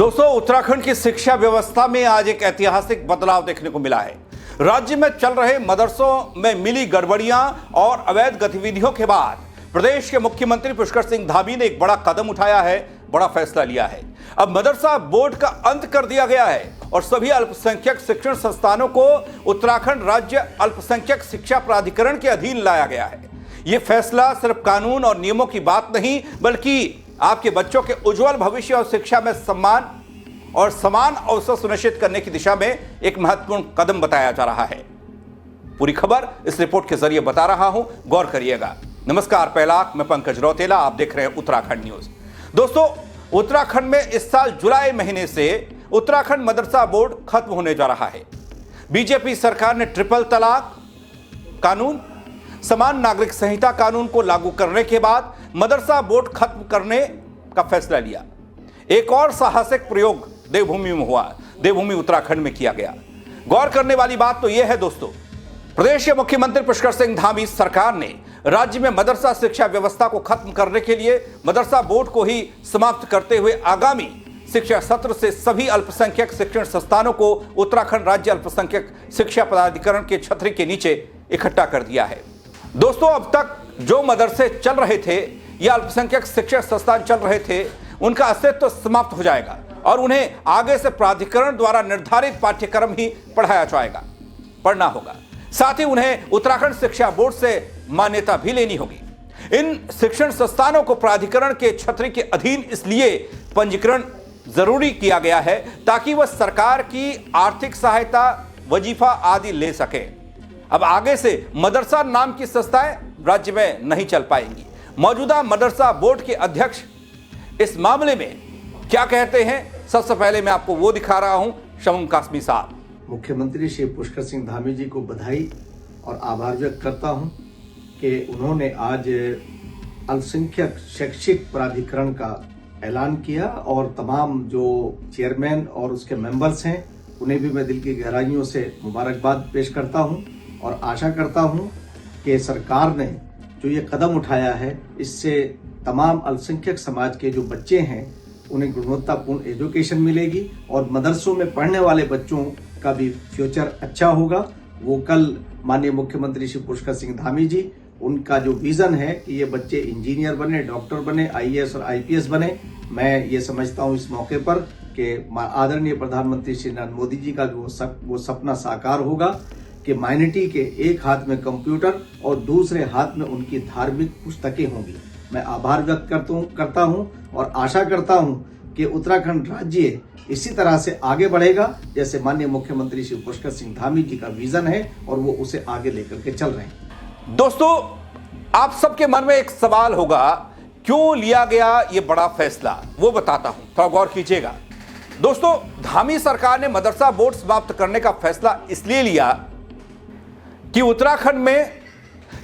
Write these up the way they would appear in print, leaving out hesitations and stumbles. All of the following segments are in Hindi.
दोस्तों, उत्तराखंड की शिक्षा व्यवस्था में आज एक ऐतिहासिक बदलाव देखने को मिला है। राज्य में चल रहे मदरसों में मिली गड़बड़ियां और अवैध गतिविधियों के बाद प्रदेश के मुख्यमंत्री पुष्कर सिंह धामी ने एक बड़ा कदम उठाया है, बड़ा फैसला लिया है। अब मदरसा बोर्ड का अंत कर दिया गया है और सभी अल्पसंख्यक शिक्षण संस्थानों को उत्तराखंड राज्य अल्पसंख्यक शिक्षा प्राधिकरण के अधीन लाया गया है। यह फैसला सिर्फ कानून और नियमों की बात नहीं, बल्कि आपके बच्चों के उज्जवल भविष्य और शिक्षा में सम्मान और समान अवसर सुनिश्चित करने की दिशा में एक महत्वपूर्ण कदम बताया जा रहा है। पूरी खबर इस रिपोर्ट के जरिए बता रहा हूं, गौर करिएगा। नमस्कार, पहला मैं पंकज रौतेला, आप देख रहे हैं उत्तराखंड न्यूज। दोस्तों, उत्तराखंड में इस साल जुलाई महीने से उत्तराखंड मदरसा बोर्ड खत्म होने जा रहा है। बीजेपी सरकार ने ट्रिपल तलाक कानून, समान नागरिक संहिता कानून को लागू करने के बाद मदरसा बोर्ड खत्म करने का फैसला लिया। एक और साहसिक प्रयोग देवभूमि में हुआ, देवभूमि उत्तराखंड में किया गया। गौर करने वाली बात तो यह है दोस्तों, प्रदेश के मुख्यमंत्री पुष्कर सिंह धामी सरकार ने राज्य में मदरसा शिक्षा व्यवस्था को खत्म करने के लिए मदरसा बोर्ड को ही समाप्त करते हुए आगामी शिक्षा सत्र से सभी अल्पसंख्यक शिक्षण संस्थानों को उत्तराखंड राज्य अल्पसंख्यक शिक्षा प्राधिकरण के छतरी के नीचे इकट्ठा कर दिया है। दोस्तों, अब तक जो मदरसे चल रहे थे या अल्पसंख्यक शिक्षण संस्थान चल रहे थे, उनका अस्तित्व समाप्त हो जाएगा और उन्हें आगे से प्राधिकरण द्वारा निर्धारित पाठ्यक्रम ही पढ़ना होगा। साथ ही उन्हें उत्तराखंड शिक्षा बोर्ड से मान्यता भी लेनी होगी। इन शिक्षण संस्थानों को प्राधिकरण के छतरी के अधीन इसलिए पंजीकरण जरूरी किया गया है ताकि वह सरकार की आर्थिक सहायता, वजीफा आदि ले सके। अब आगे से मदरसा नाम की संस्थाएं राज्य में नहीं चल पाएंगी। मौजूदा मदरसा बोर्ड के अध्यक्ष इस मामले में क्या कहते हैं, सबसे पहले मैं आपको वो दिखा रहा हूं, शम्म कासमी साहब। मुख्यमंत्री श्री पुष्कर सिंह धामी जी को बधाई और आभार व्यक्त करता हूं कि उन्होंने आज अल्पसंख्यक शैक्षिक प्राधिकरण का ऐलान किया और तमाम जो चेयरमैन और उसके मेंबर्स हैं उन्हें भी मैं दिल की गहराइयों से मुबारकबाद पेश करता हूं और आशा करता हूं कि सरकार ने जो ये कदम उठाया है, इससे तमाम अल्पसंख्यक समाज के जो बच्चे हैं उन्हें गुणवत्तापूर्ण एजुकेशन मिलेगी और मदरसों में पढ़ने वाले बच्चों का भी फ्यूचर अच्छा होगा। वो कल माननीय मुख्यमंत्री श्री पुष्कर सिंह धामी जी, उनका जो विजन है कि ये बच्चे इंजीनियर बने, डॉक्टर बने, आईएएस और आईपीएस बने, मैं ये समझता हूँ इस मौके पर कि आदरणीय प्रधानमंत्री श्री नरेंद्र मोदी जी का वो सपना साकार होगा कि माइनॉरिटी के एक हाथ में कंप्यूटर और दूसरे हाथ में उनकी धार्मिक पुस्तकें होंगी। मैं आभार व्यक्त करता हूं और आशा करता हूं कि उत्तराखंड राज्य इसी तरह से आगे बढ़ेगा जैसे माननीय मुख्यमंत्री श्री पुष्कर सिंह धामी जी का विजन है और वो उसे आगे लेकर के चल रहे हैं। दोस्तों, आप सबके मन में एक सवाल होगा, क्यों लिया गया ये बड़ा फैसला, वो बताता हूं, थोड़ा गौर कीजिएगा। दोस्तों, धामी सरकार ने मदरसा बोर्ड समाप्त करने का फैसला इसलिए लिया कि उत्तराखंड में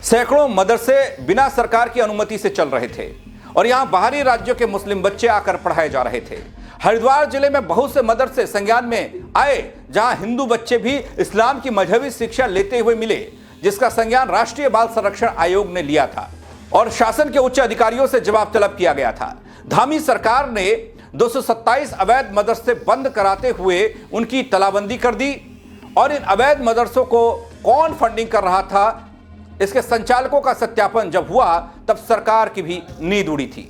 सैकड़ों मदरसे बिना सरकार की अनुमति से चल रहे थे और यहां बाहरी राज्यों के मुस्लिम बच्चे आकर पढ़ाए जा रहे थे। हरिद्वार जिले में बहुत से मदरसे संज्ञान में आए जहां हिंदू बच्चे भी इस्लाम की मजहबी शिक्षा लेते हुए मिले, जिसका संज्ञान राष्ट्रीय बाल संरक्षण आयोग ने लिया था और शासन के उच्च अधिकारियों से जवाब तलब किया गया था। धामी सरकार ने 227 अवैध मदरसे बंद कराते हुए उनकी तालाबंदी कर दी और इन अवैध मदरसों को कौन फंडिंग कर रहा था, इसके संचालकों का सत्यापन जब हुआ तब सरकार की भी नींद उड़ी थी।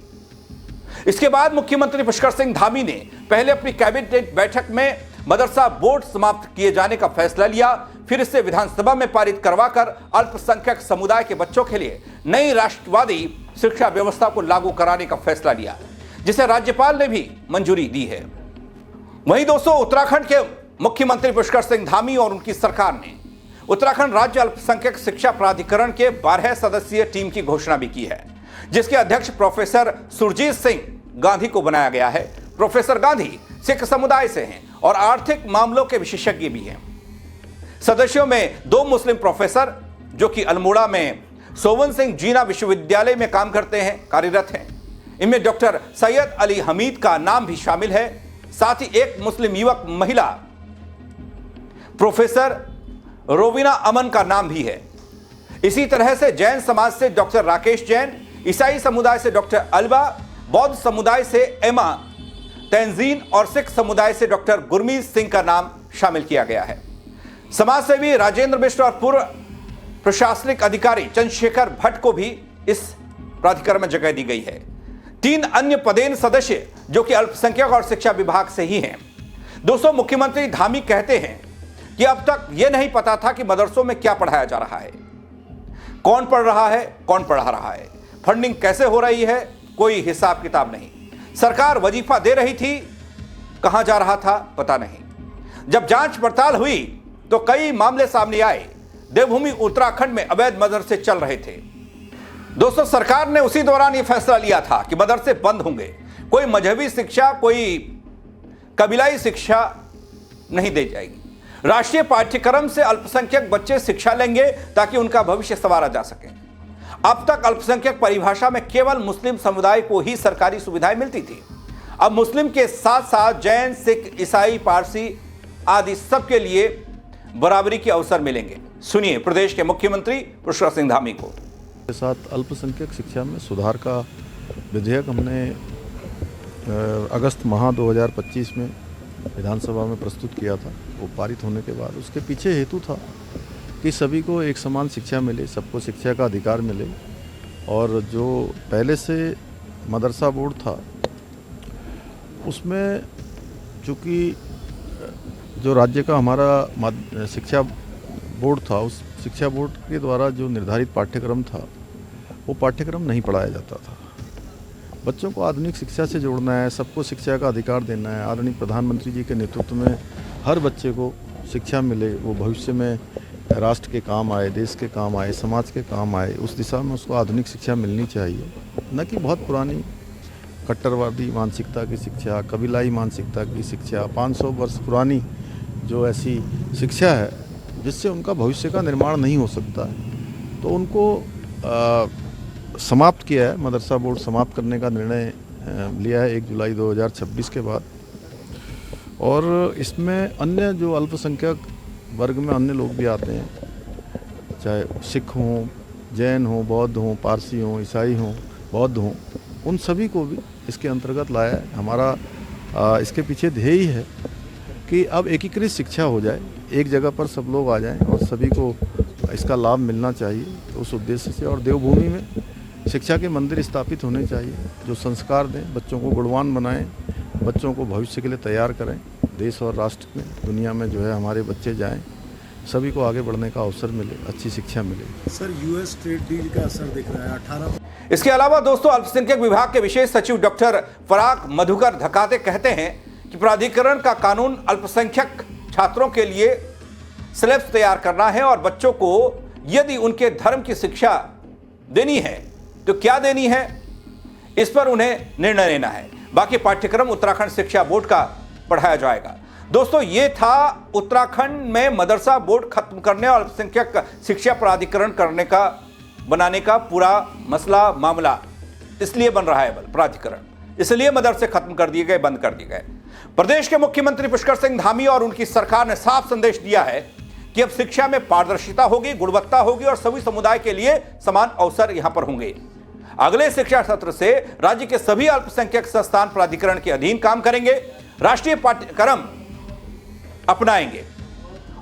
इसके बाद मुख्यमंत्री पुष्कर सिंह धामी ने पहले अपनी कैबिनेट बैठक में मदरसा बोर्ड समाप्त किए जाने का फैसला लिया, फिर इसे विधानसभा में पारित करवाकर अल्पसंख्यक समुदाय के बच्चों के लिए नई राष्ट्रवादी शिक्षा व्यवस्था को लागू कराने का फैसला लिया, जिसे राज्यपाल ने भी मंजूरी दी है। वहीं दोस्तों, उत्तराखंड के मुख्यमंत्री पुष्कर सिंह धामी और उनकी सरकार ने उत्तराखंड राज्य अल्पसंख्यक शिक्षा प्राधिकरण के 12 सदस्यीय टीम की घोषणा भी की है, जिसके अध्यक्ष प्रोफेसर सुरजीत सिंह गांधी को बनाया गया है। प्रोफेसर गांधी सिख समुदाय से हैं और आर्थिक मामलों के विशेषज्ञ भी हैं। सदस्यों में 2 मुस्लिम प्रोफेसर जो कि अल्मोड़ा में सोवन सिंह जीना विश्वविद्यालय में काम करते हैं, कार्यरत हैं। इनमें डॉक्टर सैयद अली हमीद का नाम भी शामिल है। साथ ही एक मुस्लिम युवक महिला प्रोफेसर रोविना अमन का नाम भी है। इसी तरह से जैन समाज से डॉक्टर राकेश जैन, ईसाई समुदाय से डॉक्टर अलबा, बौद्ध समुदाय से एमा तंजीन और सिख समुदाय से डॉक्टर गुरमीत सिंह का नाम शामिल किया गया है। समाजसेवी राजेंद्र मिश्र और पूर्व प्रशासनिक अधिकारी चंद्रशेखर भट्ट को भी इस प्राधिकरण में जगह दी गई है। 3 अन्य पदेन सदस्य जो कि अल्पसंख्यक और शिक्षा विभाग से ही हैं। दोस्तों, मुख्यमंत्री धामी कहते हैं कि अब तक यह नहीं पता था कि मदरसों में क्या पढ़ाया जा रहा है, कौन पढ़ रहा है, कौन पढ़ा रहा है, फंडिंग कैसे हो रही है, कोई हिसाब किताब नहीं। सरकार वजीफा दे रही थी, कहां जा रहा था पता नहीं। जब जांच पड़ताल हुई तो कई मामले सामने आए। देवभूमि उत्तराखंड में अवैध मदरसे चल रहे थे। दोस्तों, सरकार ने उसी दौरान यह फैसला लिया था कि मदरसे बंद होंगे, कोई मजहबी शिक्षा, कोई कबीलाई शिक्षा नहीं दी जाएगी। राष्ट्रीय पाठ्यक्रम से अल्पसंख्यक बच्चे शिक्षा लेंगे ताकि उनका भविष्य संवारा जा सके। अब तक अल्पसंख्यक परिभाषा में केवल मुस्लिम समुदाय को ही सरकारी सुविधाएं मिलती थी। अब मुस्लिम के साथ साथ जैन, सिख, ईसाई, पारसी आदि सबके लिए बराबरी के अवसर मिलेंगे। सुनिए प्रदेश के मुख्यमंत्री पुष्कर सिंह धामी को। के साथ अल्पसंख्यक शिक्षा में सुधार का विधेयक हमने अगस्त माह 2025 में विधानसभा में प्रस्तुत किया था। वो पारित होने के बाद उसके पीछे हेतु था कि सभी को एक समान शिक्षा मिले, सबको शिक्षा का अधिकार मिले। और जो पहले से मदरसा बोर्ड था उसमें चूँकि जो राज्य का हमारा शिक्षा बोर्ड था, उस शिक्षा बोर्ड के द्वारा जो निर्धारित पाठ्यक्रम था वो पाठ्यक्रम नहीं पढ़ाया जाता था। बच्चों को आधुनिक शिक्षा से जोड़ना है, सबको शिक्षा का अधिकार देना है। आदरणीय प्रधानमंत्री जी के नेतृत्व में हर बच्चे को शिक्षा मिले, वो भविष्य में राष्ट्र के काम आए, देश के काम आए, समाज के काम आए, उस दिशा में उसको आधुनिक शिक्षा मिलनी चाहिए। न कि बहुत पुरानी कट्टरवादी मानसिकता की शिक्षा, कबीलाई मानसिकता की शिक्षा, 500 वर्ष पुरानी जो ऐसी शिक्षा है जिससे उनका भविष्य का निर्माण नहीं हो सकता है, तो उनको समाप्त किया है। मदरसा बोर्ड समाप्त करने का निर्णय लिया है 1 जुलाई 2026 के बाद। और इसमें अन्य जो अल्पसंख्यक वर्ग में अन्य लोग भी आते हैं, चाहे सिख हों, जैन हों, बौद्ध हों, पारसी हों, ईसाई हों, बौद्ध हों, उन सभी को भी इसके अंतर्गत लाया है। हमारा इसके पीछे ध्येय है कि अब एकीकृत शिक्षा हो जाए, एक जगह पर सब लोग आ जाएं और सभी को इसका लाभ मिलना चाहिए। तो उस उद्देश्य से और देवभूमि में शिक्षा के मंदिर स्थापित होने चाहिए जो संस्कार दें, बच्चों को गुणवान बनाएं, बच्चों को भविष्य के लिए तैयार करें। देश और राष्ट्र में, दुनिया में जो है हमारे बच्चे जाएं, सभी को आगे बढ़ने का अवसर मिले, अच्छी शिक्षा मिले। सर, यूएस ट्रेड डील का असर दिख रहा है 18। इसके अलावा दोस्तों, अल्पसंख्यक विभाग के विशेष सचिव डॉक्टर फराक मधुकर धकाते कहते हैं कि प्राधिकरण का कानून अल्पसंख्यक छात्रों के लिए सिलेबस तैयार करना है और बच्चों को यदि उनके धर्म की शिक्षा देनी है तो क्या देनी है, इस पर उन्हें निर्णय लेना है। बाकी पाठ्यक्रम उत्तराखंड शिक्षा बोर्ड का पढ़ाया जाएगा। दोस्तों, ये था उत्तराखंड में मदरसा बोर्ड खत्म करने और अल्पसंख्यक शिक्षा प्राधिकरण बनाने का पूरा मसला, मामला। इसलिए बन रहा है प्राधिकरण, इसलिए मदरसे खत्म कर दिए गए, बंद कर दिए गए। प्रदेश के मुख्यमंत्री पुष्कर सिंह धामी और उनकी सरकार ने साफ संदेश दिया है कि अब शिक्षा में पारदर्शिता होगी, गुणवत्ता होगी और सभी समुदाय के लिए समान अवसर यहां पर होंगे। अगले शिक्षा सत्र से राज्य के सभी अल्पसंख्यक संस्थान प्राधिकरण के अधीन काम करेंगे, राष्ट्रीय पाठ्यक्रम अपनाएंगे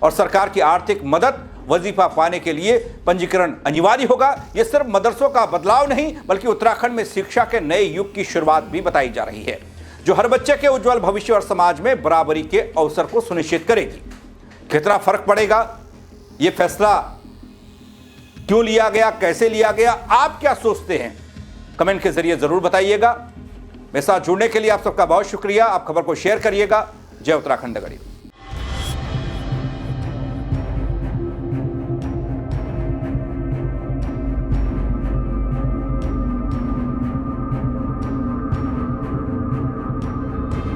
और सरकार की आर्थिक मदद, वजीफा पाने के लिए पंजीकरण अनिवार्य होगा। यह सिर्फ मदरसों का बदलाव नहीं बल्कि उत्तराखंड में शिक्षा के नए युग की शुरुआत भी बताई जा रही है, जो हर बच्चे के उज्जवल भविष्य और समाज में बराबरी के अवसर को सुनिश्चित करेगी। कितना फर्क पड़ेगा, यह फैसला क्यों लिया गया, कैसे लिया गया, आप क्या सोचते हैं, कमेंट के जरिए जरूर बताइएगा। मेरे साथ जुड़ने के लिए आप सबका बहुत शुक्रिया। आप खबर को शेयर करिएगा। जय उत्तराखंड गरीब।